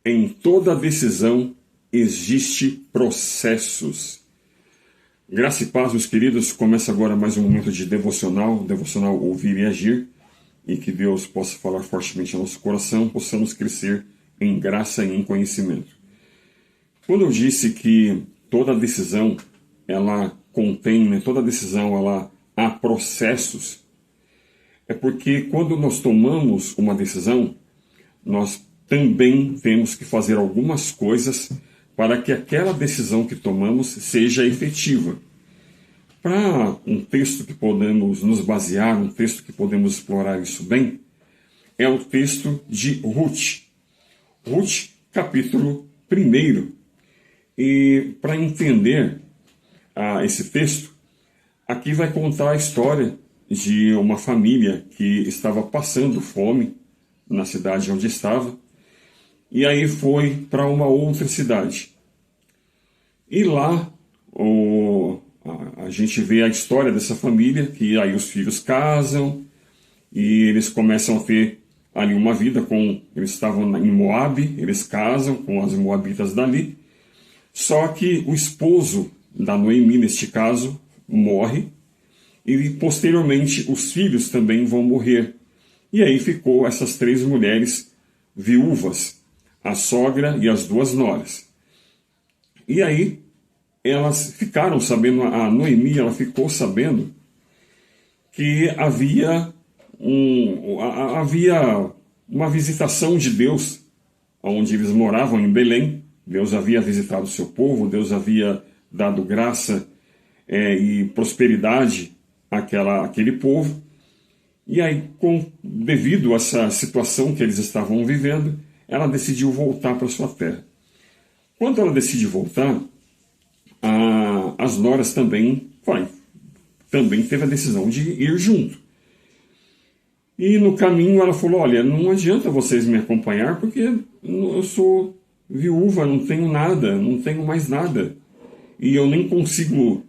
Em toda decisão existe processos. Graça e paz, meus queridos. Começa agora mais um momento de devocional Ouvir e Agir, e que Deus possa falar fortemente ao nosso coração, possamos crescer em graça e em conhecimento. Quando eu disse que toda decisão ela contém, toda decisão ela há processos, é porque quando nós tomamos uma decisão, nós também temos que fazer algumas coisas para que aquela decisão que tomamos seja efetiva. Para um texto que podemos nos basear, um texto que podemos explorar isso bem, é o texto de Ruth. Ruth, capítulo 1. E para entender esse texto, aqui vai contar a história de uma família que estava passando fome na cidade onde estava, e aí foi para uma outra cidade. E lá a gente vê a história dessa família, que aí os filhos casam, e eles começam a ter ali uma vida eles estavam em Moabe, eles casam com as moabitas dali, só que o esposo da Noemi, neste caso, morre, e posteriormente os filhos também vão morrer. E aí ficou essas 3 mulheres viúvas, a sogra e as 2 noras. E aí elas ficaram sabendo, a Noemi ela ficou sabendo que havia uma visitação de Deus onde eles moravam, em Belém. Deus havia visitado o seu povo, Deus havia dado graça e prosperidade àquele povo. E aí, devido a essa situação que eles estavam vivendo, ela decidiu voltar para sua terra. Quando ela decide voltar, as noras também teve a decisão de ir junto. E no caminho ela falou: olha, não adianta vocês me acompanhar, porque eu sou viúva, não tenho nada, não tenho mais nada. E eu nem consigo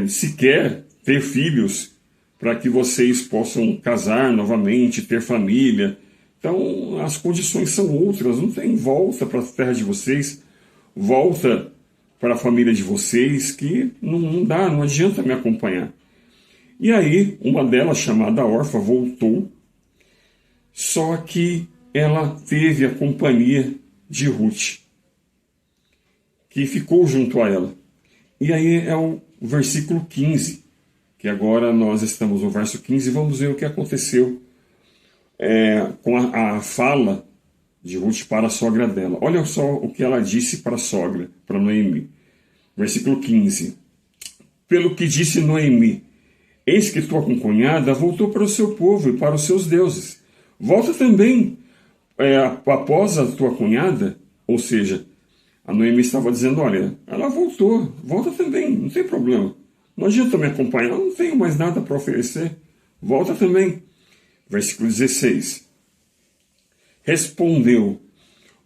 sequer ter filhos para que vocês possam casar novamente, ter família. Então as condições são outras, não tem volta para a terra de vocês, volta para a família de vocês, que não dá, não adianta me acompanhar. E aí uma delas, chamada Orfa, voltou, só que ela teve a companhia de Ruth, que ficou junto a ela. E aí é o versículo 15, que agora nós estamos no verso 15, e vamos ver o que aconteceu com a fala de Ruth para a sogra dela. Olha só o que ela disse para a sogra, para Noemi. Versículo 15. Pelo que disse Noemi: eis que tua concunhada voltou para o seu povo e para os seus deuses. Volta também após a tua cunhada. Ou seja, a Noemi estava dizendo: olha, ela voltou, volta também, não tem problema. Não adianta me acompanhar, eu não tenho mais nada para oferecer. Volta também. Versículo 16. Respondeu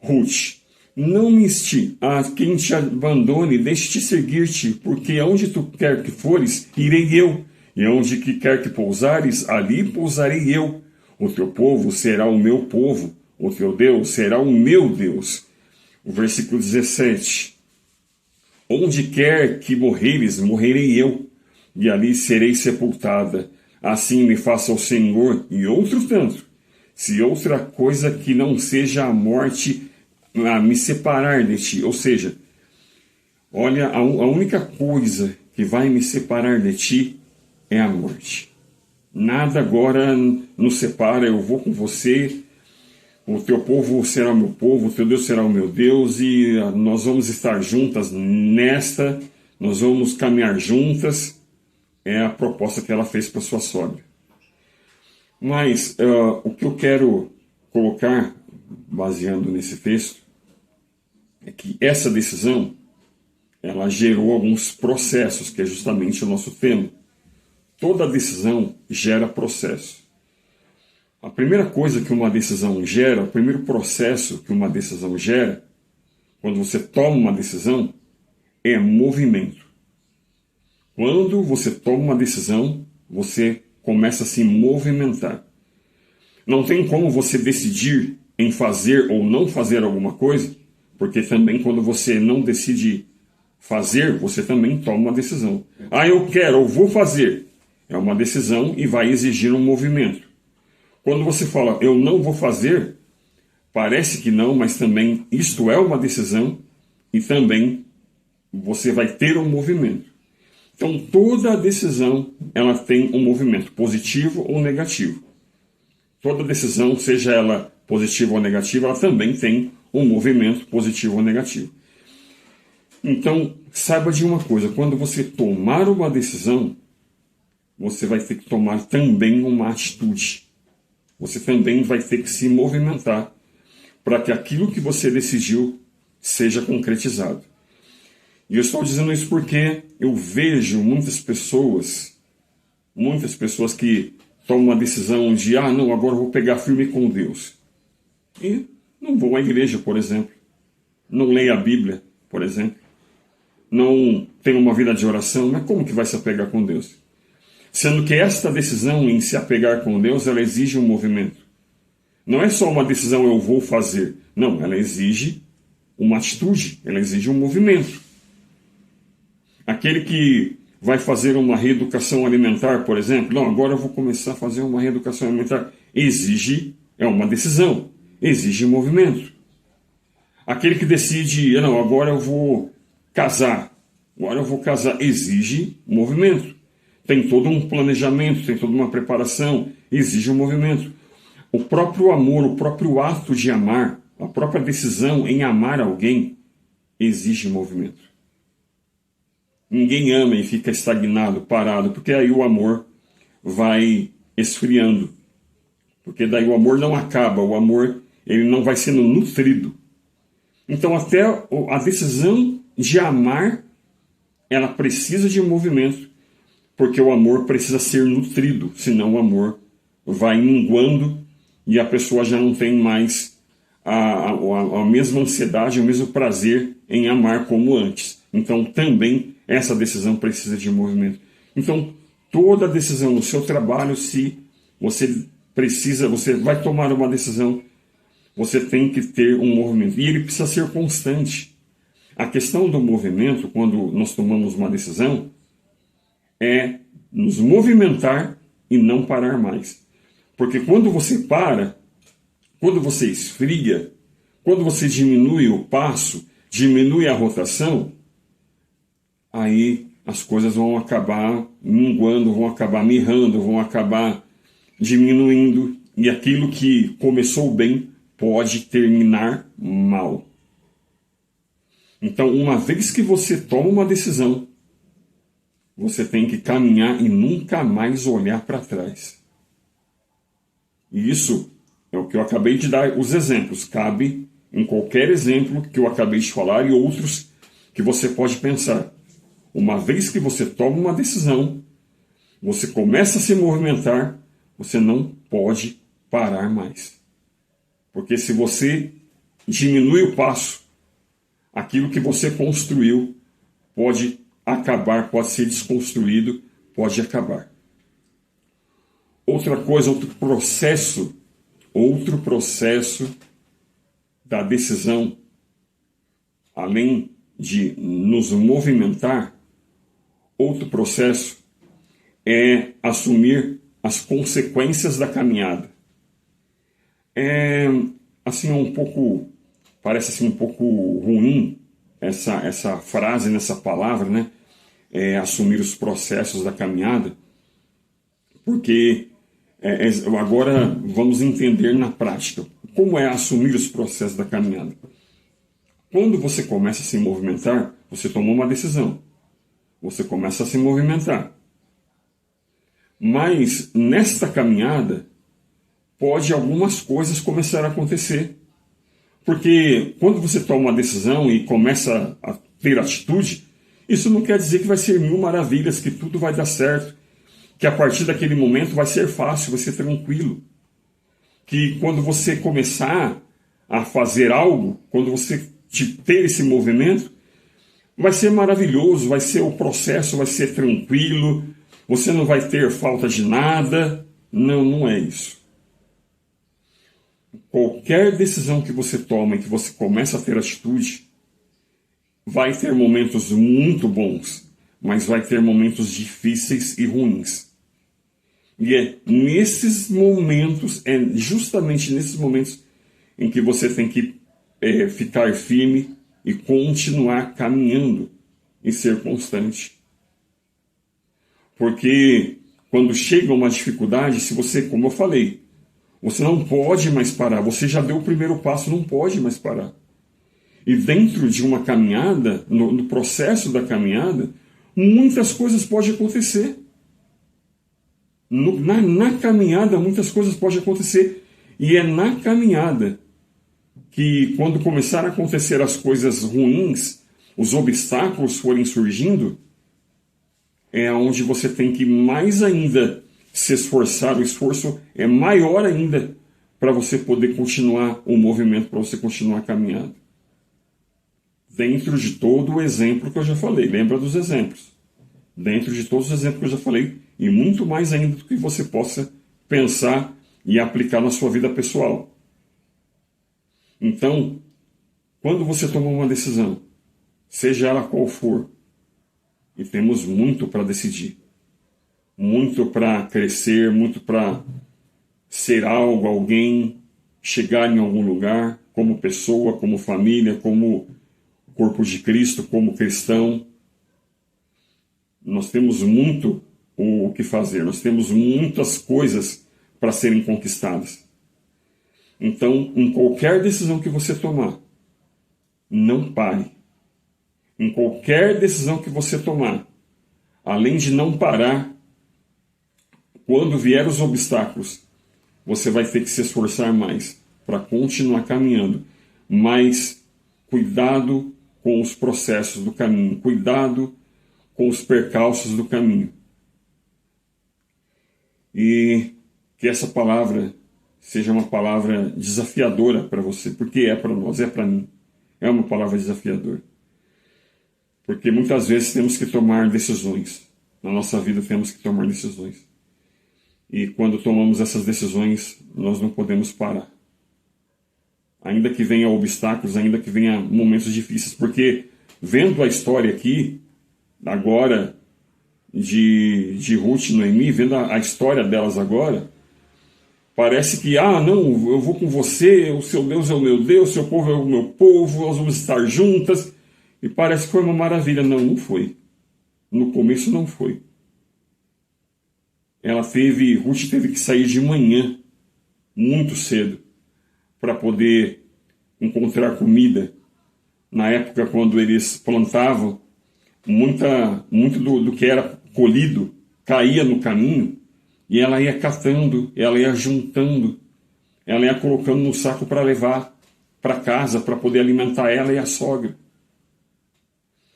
Ruth: não me inste a quem te abandone, deixe-te seguir-te, porque aonde tu quer que fores, irei eu, e onde que quer que pousares, ali pousarei eu. O teu povo será o meu povo, o teu Deus será o meu Deus. O versículo 17. Onde quer que morreres, morrerei eu, e ali serei sepultada. Assim me faça o Senhor, e outro tanto, se outra coisa que não seja a morte a me separar de ti. Ou seja, olha, a única coisa que vai me separar de ti é a morte. Nada agora nos separa, eu vou com você, o teu povo será o meu povo, o teu Deus será o meu Deus, e nós vamos estar juntas nós vamos caminhar juntas. É a proposta que ela fez para sua sogra. Mas o que eu quero colocar, baseando nesse texto, é que essa decisão, ela gerou alguns processos, que é justamente o nosso tema. Toda decisão gera processo. A primeira coisa que uma decisão gera, o primeiro processo que uma decisão gera, quando você toma uma decisão, é movimento. Quando você toma uma decisão, você começa a se movimentar. Não tem como você decidir em fazer ou não fazer alguma coisa, porque também quando você não decide fazer, você também toma uma decisão. Ah, eu quero, eu vou fazer. É uma decisão e vai exigir um movimento. Quando você fala, eu não vou fazer, parece que não, mas também isto é uma decisão e também você vai ter um movimento. Então, toda decisão, ela tem um movimento, positivo ou negativo. Toda decisão, seja ela positiva ou negativa, ela também tem um movimento positivo ou negativo. Então, saiba de uma coisa, quando você tomar uma decisão, você vai ter que tomar também uma atitude. Você também vai ter que se movimentar para que aquilo que você decidiu seja concretizado. E eu estou dizendo isso porque eu vejo muitas pessoas que tomam uma decisão de, não, agora eu vou pegar firme com Deus. E não vão à igreja, por exemplo. Não leem a Bíblia, por exemplo. Não tem uma vida de oração, mas como que vai se apegar com Deus? Sendo que esta decisão em se apegar com Deus, ela exige um movimento. Não é só uma decisão eu vou fazer. Não, ela exige uma atitude, ela exige um movimento. Aquele que vai fazer uma reeducação alimentar, por exemplo, não, agora eu vou começar a fazer uma reeducação alimentar, é uma decisão, exige um movimento. Aquele que decide, não, agora eu vou casar, exige um movimento. Tem todo um planejamento, tem toda uma preparação, exige um movimento. O próprio amor, o próprio ato de amar, a própria decisão em amar alguém, exige um movimento. Ninguém ama e fica estagnado, parado, porque aí o amor vai esfriando. Porque daí o amor não acaba, o amor ele não vai sendo nutrido. Então até a decisão de amar, ela precisa de movimento, porque o amor precisa ser nutrido, senão o amor vai minguando e a pessoa já não tem mais a mesma ansiedade, o mesmo prazer em amar como antes. Então também essa decisão precisa de movimento. Então toda decisão no seu trabalho, se você vai tomar uma decisão, você tem que ter um movimento. E ele precisa ser constante. A questão do movimento, quando nós tomamos uma decisão, é nos movimentar e não parar mais. Porque quando você para, quando você esfria, quando você diminui o passo, diminui a rotação, aí as coisas vão acabar minguando, vão acabar mirrando, vão acabar diminuindo, e aquilo que começou bem pode terminar mal. Então, uma vez que você toma uma decisão, você tem que caminhar e nunca mais olhar para trás. E isso é o que eu acabei de dar, os exemplos. Cabe em qualquer exemplo que eu acabei de falar e outros que você pode pensar. Uma vez que você toma uma decisão, você começa a se movimentar, você não pode parar mais. Porque se você diminui o passo, aquilo que você construiu pode acabar, pode ser desconstruído, pode acabar. Outra coisa, outro processo da decisão, além de nos movimentar, outro processo é assumir as consequências da caminhada. Parece um pouco ruim essa frase, nessa palavra, né? Assumir os processos da caminhada, porque agora vamos entender na prática como é assumir os processos da caminhada. Quando você começa a se movimentar, você tomou uma decisão, você começa a se movimentar. Mas nesta caminhada, pode algumas coisas começar a acontecer. Porque quando você toma uma decisão e começa a ter atitude, isso não quer dizer que vai ser mil maravilhas, que tudo vai dar certo, que a partir daquele momento vai ser fácil, vai ser tranquilo. Que quando você começar a fazer algo, quando você ter esse movimento, vai ser maravilhoso, o processo vai ser tranquilo, você não vai ter falta de nada. Não, não é isso. qualquer decisão que você toma e que você começa a ter atitude, vai ter momentos muito bons, mas vai ter momentos difíceis e ruins. E é justamente nesses momentos em que você tem que ficar firme e continuar caminhando e ser constante. Porque quando chega uma dificuldade, se você, como eu falei, você não pode mais parar, você já deu o primeiro passo, não pode mais parar. E dentro de uma caminhada, no processo da caminhada, muitas coisas podem acontecer. Na caminhada, muitas coisas podem acontecer. E é na caminhada que, quando começar a acontecer as coisas ruins, os obstáculos forem surgindo, é onde você tem que mais ainda se esforçar. O esforço é maior ainda para você poder continuar o movimento, para você continuar caminhando. Dentro de todo o exemplo que eu já falei, lembra dos exemplos. Dentro de todos os exemplos que eu já falei, e muito mais ainda do que você possa pensar e aplicar na sua vida pessoal. Então, quando você toma uma decisão, seja ela qual for, e temos muito para decidir, muito para crescer, muito para ser algo, alguém, chegar em algum lugar, como pessoa, como família, como corpo de Cristo, como cristão. Nós temos muito o que fazer, nós temos muitas coisas para serem conquistadas. Então, em qualquer decisão que você tomar, não pare. Em qualquer decisão que você tomar, além de não parar, quando vier os obstáculos, você vai ter que se esforçar mais para continuar caminhando. Mas cuidado com os processos do caminho, cuidado com os percalços do caminho. E que essa palavra seja uma palavra desafiadora para você, porque é para nós, é para mim. É uma palavra desafiadora. Porque muitas vezes temos que tomar decisões. Na nossa vida temos que tomar decisões. E quando tomamos essas decisões, nós não podemos parar. Ainda que venha obstáculos, ainda que venha momentos difíceis. Porque vendo a história aqui, agora, de Ruth e Noemi, vendo a história delas agora, parece que, não, eu vou com você, o seu Deus é o meu Deus, o seu povo é o meu povo, nós vamos estar juntas. E parece que foi uma maravilha. Não, não foi. No começo não foi. Ruth teve que sair de manhã, muito cedo, para poder encontrar comida. Na época, quando eles plantavam, muito do que era colhido caía no caminho, e ela ia catando, ela ia juntando, ela ia colocando no saco para levar para casa, para poder alimentar ela e a sogra.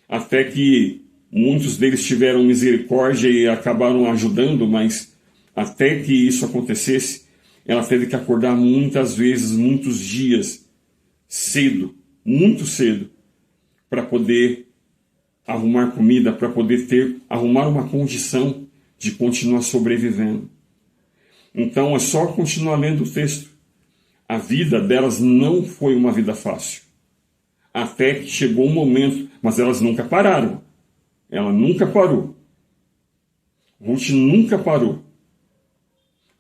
Até que muitos deles tiveram misericórdia e acabaram ajudando, mas até que isso acontecesse, ela teve que acordar muitas vezes, muitos dias, cedo, muito cedo, para poder arrumar comida, para poder arrumar uma condição de continuar sobrevivendo. Então é só continuar lendo o texto. A vida delas não foi uma vida fácil. Até que chegou um momento, mas elas nunca pararam. Ela nunca parou. Ruth nunca parou.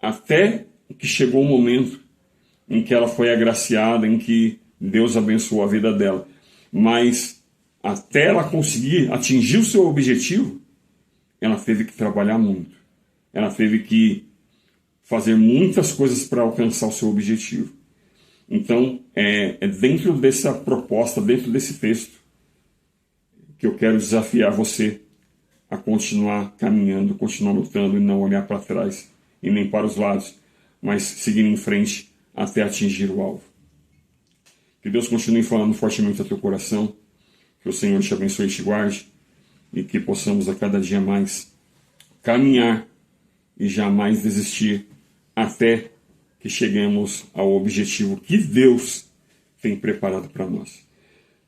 Até que chegou um momento em que ela foi agraciada, em que Deus abençoou a vida dela. Mas até ela conseguir atingir o seu objetivo, ela teve que trabalhar muito. Ela teve que fazer muitas coisas para alcançar o seu objetivo. Então, é dentro dessa proposta, dentro desse texto, que eu quero desafiar você a continuar caminhando, continuar lutando e não olhar para trás e nem para os lados, mas seguir em frente até atingir o alvo. Que Deus continue falando fortemente ao teu coração, que o Senhor te abençoe e te guarde, e que possamos a cada dia mais caminhar e jamais desistir até que cheguemos ao objetivo que Deus tem preparado para nós.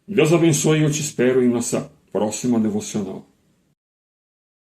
Deus abençoe e eu te espero em nossa próxima devocional.